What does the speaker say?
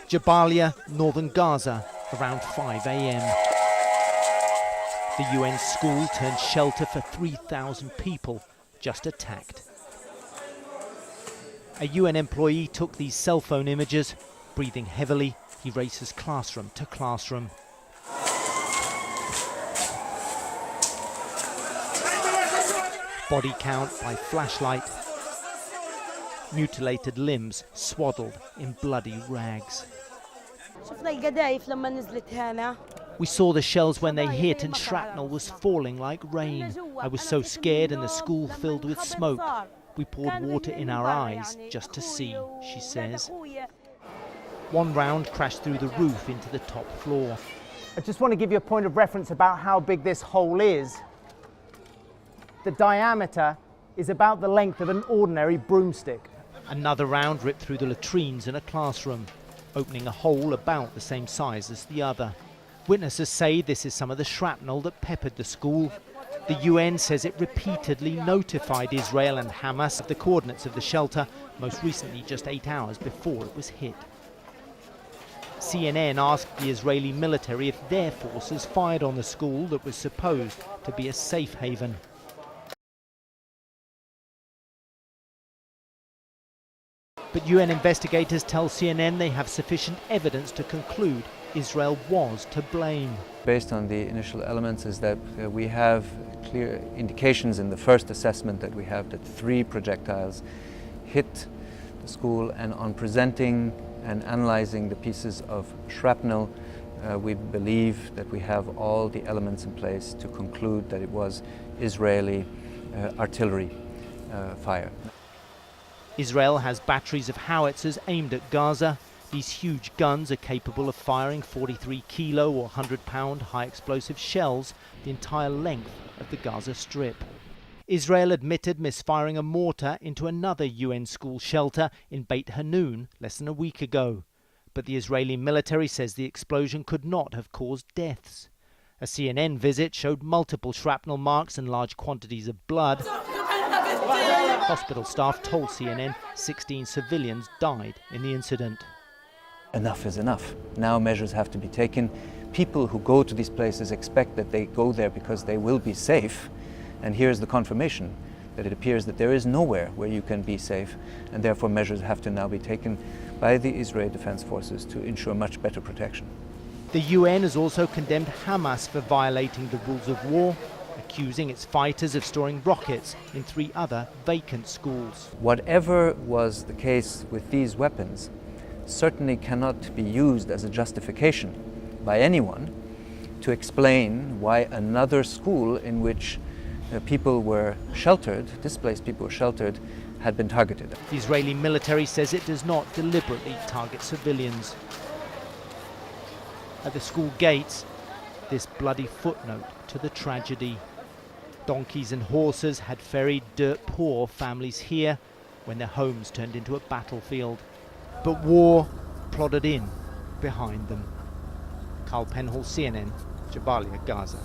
Jabalia, northern Gaza, around 5 a.m. The UN school turned shelter for 3,000 people just attacked. A UN employee took these cell phone images. Breathing heavily, he races classroom to classroom. Body count by flashlight. Mutilated limbs swaddled in bloody rags. We saw the shells when they hit and shrapnel was falling like rain. I was so scared and the school filled with smoke. We poured water in our eyes just to see, she says. One round crashed through the roof into the top floor. I just want to give you a point of reference about how big this hole is. The diameter is about the length of an ordinary broomstick. Another round ripped through the latrines in a classroom, opening a hole about the same size as the other. Witnesses say this is some of the shrapnel that peppered the school. The UN says it repeatedly notified Israel and Hamas of the coordinates of the shelter, most recently just 8 hours before it was hit. CNN asked the Israeli military if their forces fired on the school that was supposed to be a safe haven. But UN investigators tell CNN they have sufficient evidence to conclude Israel was to blame. Based on the initial elements is that we have clear indications in the first assessment that we have that 3 projectiles hit the school, and on presenting and analyzing the pieces of shrapnel, we believe that we have all the elements in place to conclude that it was Israeli artillery fire. Israel has batteries of howitzers aimed at Gaza. These huge guns are capable of firing 43-kilo or 100-pound high-explosive shells the entire length of the Gaza Strip. Israel admitted misfiring a mortar into another UN school shelter in Beit Hanun less than a week ago. But the Israeli military says the explosion could not have caused deaths. A CNN visit showed multiple shrapnel marks and large quantities of blood. Hospital staff told CNN 16 civilians died in the incident. Enough is enough. Now measures have to be taken. People who go to these places expect that they go there because they will be safe. And here's the confirmation that it appears that there is nowhere where you can be safe, and therefore measures have to now be taken by the Israeli Defense Forces to ensure much better protection. The UN has also condemned Hamas for violating the rules of war, accusing its fighters of storing rockets in 3 other vacant schools. Whatever was the case with these weapons certainly cannot be used as a justification by anyone to explain why another school in which people were sheltered, displaced people were sheltered, had been targeted. The Israeli military says it does not deliberately target civilians. At the school gates, this bloody footnote to the tragedy. Donkeys and horses had ferried dirt-poor families here when their homes turned into a battlefield. But war plodded in behind them. Carl Penhall, CNN, Jabalia, Gaza.